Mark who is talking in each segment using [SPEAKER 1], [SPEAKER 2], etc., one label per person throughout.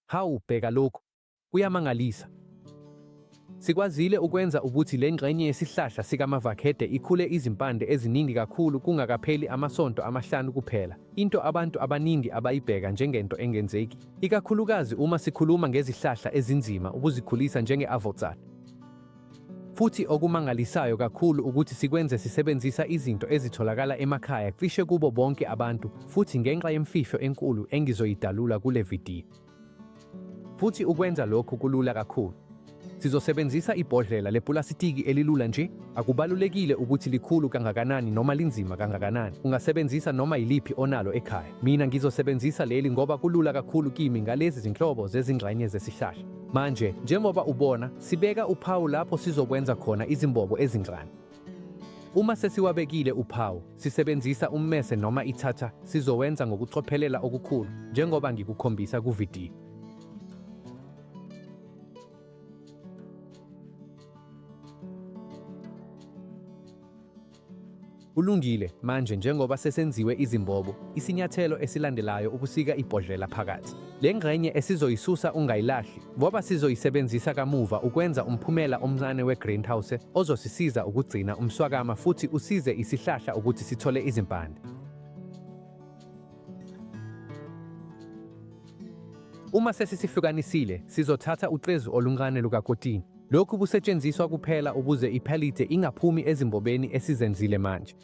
[SPEAKER 1] Hawu, bheka lokhu. Kuyamangalisa. Sikwazile ukwenza ukuthi le ngxenye yesihlahla sikaMavakede ikhule izimpande eziningi kakhulu kungakapheli amasonto amahlanu kuphela, into abantu abaningi abayibheka njengento engenzeki, ikakhulukazi uma sikhuluma ngezihlahla ezinzima ukuzikhulisa njenge-avocat. Futhi okumangalisayo kakhulu ukuthi sikwenze sisebenzisa izinto ezitholakala emakhaya cishe kubo bonke abantu, futhi ngenxa yemfihlo enkulu engizoyidalula kule vidiyo. Futhi ukwenza lokhu kulula kakhulu. Sizosebenzisa ibhodlela lepulasitiki elilula nje. Akubalulekile ukuthi likhulu kangakanani noma linzima kangakanani. Ungasebenzisa noma yiliphi onalo ekhaya. Mina ngizosebenzisa leli ngoba kulula kakhulu kimi ngalezi zinhlobo zezingxenye zesihlahla. Manje, njengoba ubona, sibeka uphawu lapho sizokwenza khona izimbobo ezincane. Uma sesiwabekile uphawu, sisebenzisa ummese noma ithatha, sizowenza ngokucophelela okukhulu, njengoba ngikukhombisa kuvidiyo. Ulungile, manje njengoba sesenziwe izimbobo, isinyathelo esilandelayo ukusika ibhodlela phakathi. Le ngxenye esizoyisusa ungayilahli, ngoba sizoyisebenzisa kamuva ukwenza umphumela omncane we-greenhouse ozosisiza ukugcina umswakama futhi usize isihlahla ukuthi sithole izimpande. Uma sesisihlukanisile, sizothatha ucezu oluncane lukakotini. Lokhu busetshenziswa kuphela ukuze iphelite ingaphumi ezimbobeni esizenzile manje.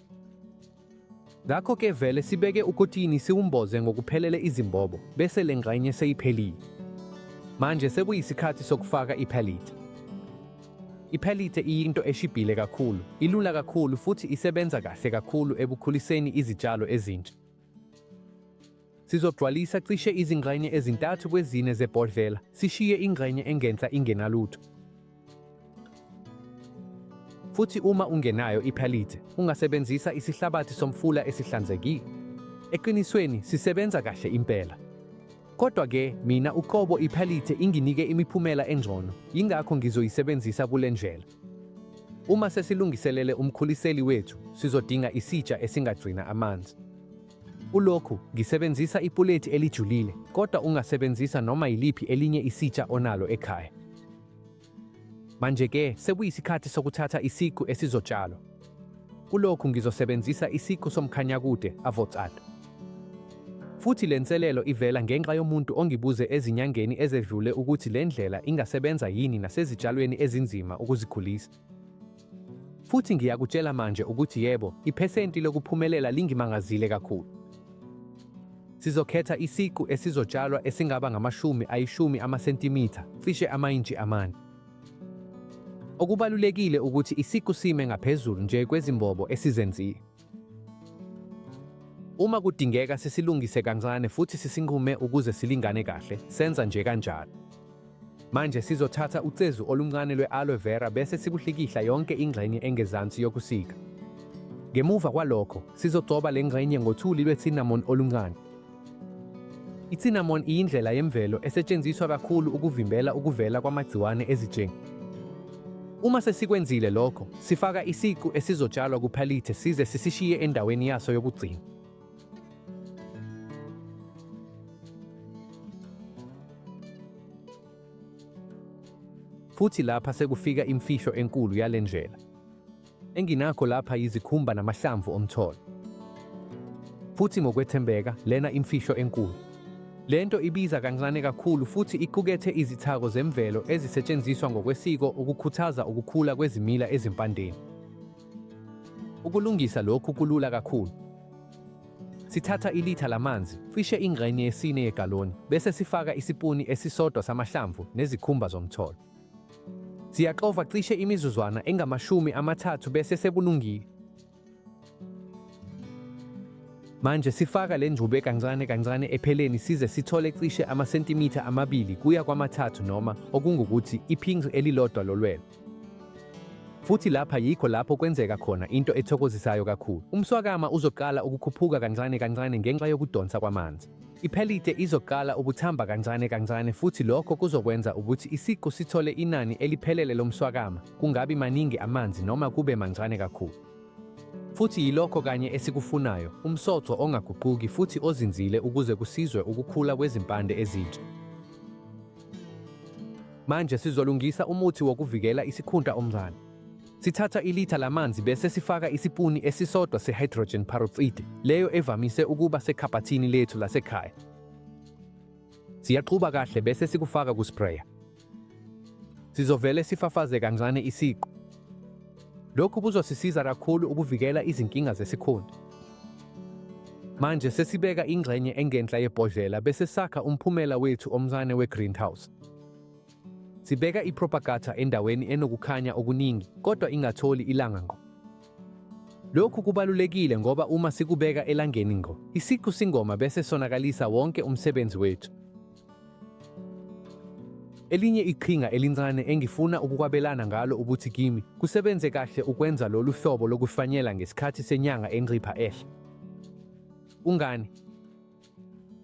[SPEAKER 1] Ngakho-ke vele sibeke ukotini siwumboze ngokuphelele izimbobo, bese le ngxenye seyiphelile. Manje sekuyisikhathi sokufaka iphelite. Iphelite iyinto eshibhile kakhulu, ilula kakhulu futhi isebenza kahle kakhulu ebukhuliseni izitshalo ezintsha. Sizogcwalisa cishe izingxenye ezintathu kwezine zebhodlela, sishiye ingxenye engenhla ingenalutho. Futhi uma ungenayo iphelite, ungasebenzisa isihlabathi somfula esihlanzekile. Eqinisweni sisebenza kahle impela. Kodwa-ke, mina uqobo iphelite inginike imiphumela engcono, yingakho ngizoyisebenzisa kule ndlela. Uma sesilungiselele umkhuliseli wethu, sizodinga isitsha esingagcina amanzi. Ulokhu, ngisebenzisa ipulethi elijulile, kodwa ungasebenzisa noma yiliphi elinye isitsha onalo ekhaya. Manje-ke, sekuyisikhathi sokuthatha isiqu esizotshalwa. Kulokhu ngizosebenzisa isiqu somkhanyakude, avocat. Futhi le nselelo ivela ngenxa yomuntu ongibuze ezinyangeni ezedlule ukuthi le ndlela ingasebenza yini nasezitshalweni ezinzima ukuzikhulisa. Futhi ngiyakutshela manje ukuthi yebo, iphesenti lokuphumelela lingimangazile kakhulu. Sizokhetha isiqu esizotshalwa esingaba ngama-10 amasentimitha, cishe ama-intshi amane. Okubalulekile ukuthi isiqu sime ngaphezulu nje kwezimbobo esizenzile. Uma kudingeka sisilungise kancane futhi sisinqume ukuze silingane kahle, senza nje kanjalo. Manje sizothatha ucezu oluncane lwe-aloe vera bese sikuhlikihla yonke ingxenye engezansi yokusika. Ngemuva kwalokho, sizogcoba le ngxenye ngothuli lwe-cinnamon oluncane. I-cinnamon iyindlela yemvelo esetshenziswa kakhulu ukuvimbela ukuvela kwamagciwane ezitsheni. Uma sesikwenzile lokho, sifaka isiqu esizotshalwa kuphelite size sisishiye endaweni yaso yokugcina. Futhi lapha sekufika imfihlo enkulu yale ndlela. Enginakho lapha yizikhumba namahlamvu omtholo. Futhi ngokwethembeka, lena imfihlo enkulu. Lento ibiza kancane kakhulu futhi iqukethe izithako zemvelo ezisetshenziswa ngokwesiko ukukhuthaza ukukhula kwezimila ezimpandeni. Ukulungisa lokhu kulula kakhulu. Sithatha ilitha lamanzi, cishe ingxenye yesine yegaloni, bese sifaka isipuni esisodwa samahlamvu nezikhumba zomtholo. Siyaxova cishe imizuzwana engama-30 bese sekulungile. Manje sifaka le njube kancane kancane epheleni size sithole cishe amasentimitha 2 kuya kwama-3 noma okungukuthi iphingci elilodwa lolwelo. Futhi lapha yikho lapho kwenzeka khona into ethokozisayo kakhulu. Umswakama uzoqala ukukhuphuka kancane kancane ngenxa yokudonsa kwamanzi. Iphelite izoqala ukuthamba kancane kancane futhi lokho kuzokwenza ukuthi isiqu sithole inani eliphelele lomswakama, kungabi maningi amanzi noma kube mancane kakhulu. Futhi yilokho kanye esikufunayo, umsoco ongaguquki futhi ozinzile ukuze kusizwe ukukhula kwezimpande ezintsha. Manje sizolungisa umuthi wokuvikela isikhunta omncane. Sithatha ilitha lamanzi bese sifaka isipuni esisodwa se-hydrogen peroxide, leyo evamise ukuba sekhabhathini lethu lasekhaya. Siyaxuba kahle bese sikufaka kusprayer. Sizovele sifafaze kancane isiqu. Lokhu kuzosisiza kakhulu ukuvikela izinkinga zesikhunta. Manje sesibeka ingxenye engenhla yebhodlela bese sakha umphumela wethu omncane we-greenhouse. Sibeka ipropagator endaweni enokukhanya okuningi, kodwa ingatholi ilanga ngqo. Lokhu kubalulekile ngoba uma sikubeka elangeni ngqo, isiqu singoma bese sonakalisa wonke umsebenzi wethu. Elinye iqhinga elincane engifuna ukukwabelana ngalo ukuthi kimi kusebenze kahle ukwenza lolu hlobo lokufanyela ngesikhathi senyanga encipha ehle. Ungani?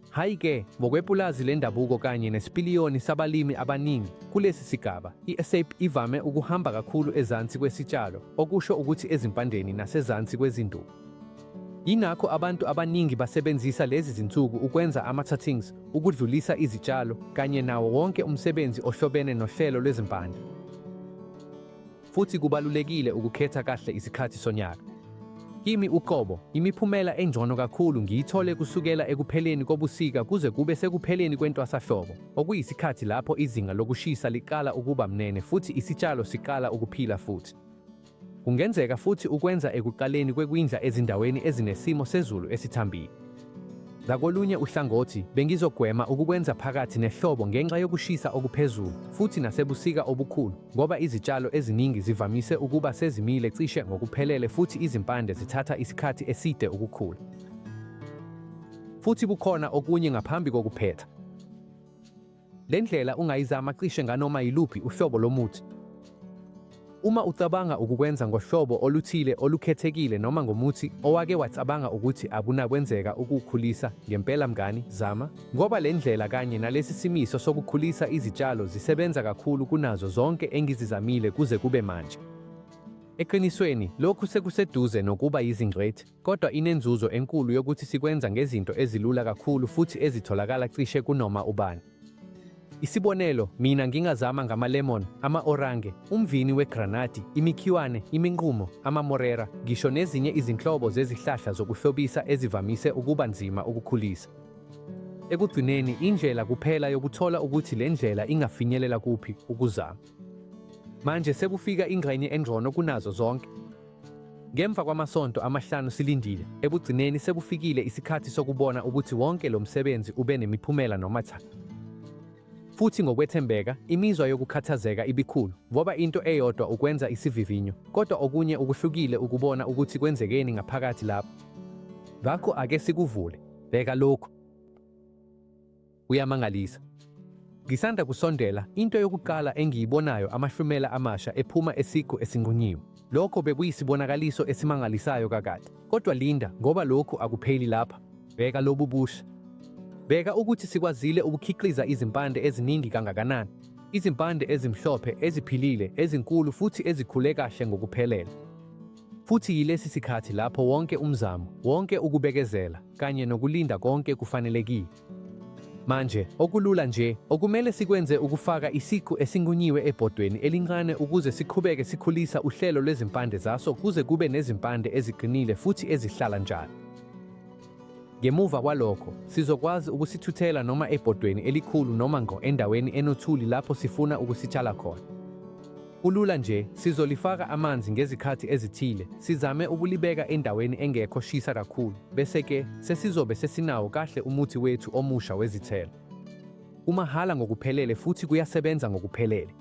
[SPEAKER 1] Hayi-ke, ngokwepulazi lendabuko kanye nesipiliyoni sabalimi abaningi, kulesi sigaba, i-SAP ivame ukuhamba kakhulu ezansi kwesitshalo, okusho ukuthi ezimpandeni nasezansi kwezinduku. Yingakho abantu abaningi basebenzisa lezi zinsuku ukwenza ama-cuttings, ukudlulisa izitshalo, kanye nawo wonke umsebenzi ohlobene nohlelo lwezimpande. Futhi kubalulekile ukukhetha kahle isikhathi sonyaka. Kimi uqobo, imiphumela engcono kakhulu ngiyithole kusukela ekupheleni kobusika kuze kube sekupheleni kwentwasahlobo, okuyisikhathi lapho izinga lokushisa liqala ukuba mnene futhi isitshalo siqala ukuphila futhi. Kungenzeka futhi ukwenza ekuqaleni kwekwindla ezindaweni ezinesimo sezulu esithambile. Ngakolunye uhlangothi, bengizogwema ukukwenza phakathi nehlobo ngenxa yokushisa okuphezulu, futhi nasebusika obukhulu, ngoba izitshalo eziningi zivamise ukuba sezimile cishe ngokuphelele futhi izimpande zithatha isikhathi eside ukukhula. Futhi bukhona okunye ngaphambi kokuphetha. Le ndlela ungayizama cishe nganoma yiluphi uhlobo lomuthi. Uma ucabanga ukukwenza ngohlobo oluthile olukhethekile noma ngomuthi owake wacabanga ukuthi akunakwenzeka ukukhulisa, ngempela mngani, zama, ngoba le ndlela kanye nalesi simiso sokukhulisa izitshalo zisebenza kakhulu kunazo zonke engizizamile kuze kube manje. Eqinisweni, lokhu sekuseduze nokuba yizingcwethi, kodwa inenzuzo enkulu yokuthi sikwenza ngezinto ezilula kakhulu futhi ezitholakala cishe kunoma ubani. Isibonelo, mina ngingazama ngama-lemon, ama-orange, umvini wegranati, imikhiwane, iminqumo, ama-morera, ngisho nezinye izinhlobo zezihlahla zokuhlobisa ezivamise ukuba nzima ukukhulisa. Ekugcineni, indlela kuphela yokuthola ukuthi le ndlela ingafinyelela kuphi ukuzama. Manje sekufika ingxenye engcono kunazo zonke. Ngemva kwamasonto amahlanu silindile, ekugcineni sekufikile isikhathi sokubona ukuthi wonke lo msebenzi ube nemiphumela noma cha. Futhi ngokwethembeka, imizwa yokukhathazeka ibikhulu, ngoba into eyodwa ukwenza isivivinyo, kodwa okunye ukuhlukile ukubona ukuthi kwenzekeni ngaphakathi lapho. Ngakho ake sikuvule, bheka lokhu. Uyamangalisa. Ngisanda kusondela, into yokuqala engiyibonayo amahlumela amasha ephuma esiqu esinqunyiwe. Lokho bekuyisibonakaliso esimangalisayo kakade. Kodwa linda, ngoba lokhu akupheli lapha. Bheka lobu busha. Bheka ukuthi sikwazile ukukhiqiza izimpande eziningi kangakanani. Izimpande ezimhlophe, eziphilile, ezinkulu futhi ezikhule kahle ngokuphelele. Futhi yilesi sikhathi lapho wonke umzamo, wonke ukubekezela, kanye nokulinda konke kufanelekile. Manje, okulula nje, okumele sikwenze ukufaka isiqu esinqunyiwe ebhodweni elincane ukuze siqhubeke sikhulisa uhlelo lwezimpande zaso kuze kube nezimpande eziqinile futhi ezihlala njalo. Ngemuva kwalokho, sizokwazi ukusithuthela noma ebhodweni elikhulu noma ngqo endaweni enothuli lapho sifuna ukusitshala khona. Kulula nje, sizolifaka amanzi ngezikhathi ezithile, sizame ukulibeka endaweni engekho shisa kakhulu, bese-ke sesizobe sesinawo kahle umuthi wethu omusha wezithelo. Umahala ngokuphelele futhi kuyasebenza ngokuphelele.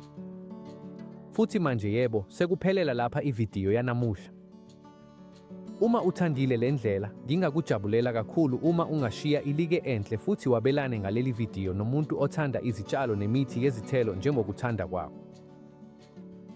[SPEAKER 1] Futhi manje yebo, sekuphelela lapha ividiyo yanamuhla. Uma uthandile le ndlela, ngingakujabulela kakhulu uma ungashiya ilike enhle futhi wabelane ngaleli vidiyo nomuntu othanda izitshalo nemithi yezithelo njengokuthanda kwakho.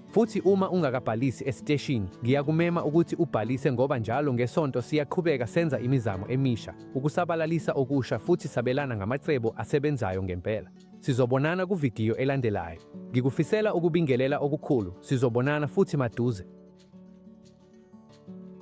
[SPEAKER 1] Futhi uma ungakabhalisi esiteshini, ngiyakumema ukuthi ubhalise ngoba njalo ngesonto siyaqhubeka senza imizamo emisha, ukusabalalisa okusha futhi sabelana ngamacebo asebenzayo ngempela. Sizobonana kuvidiyo elandelayo. Ngikufisela ukubingelela okukhulu, sizobonana futhi maduze.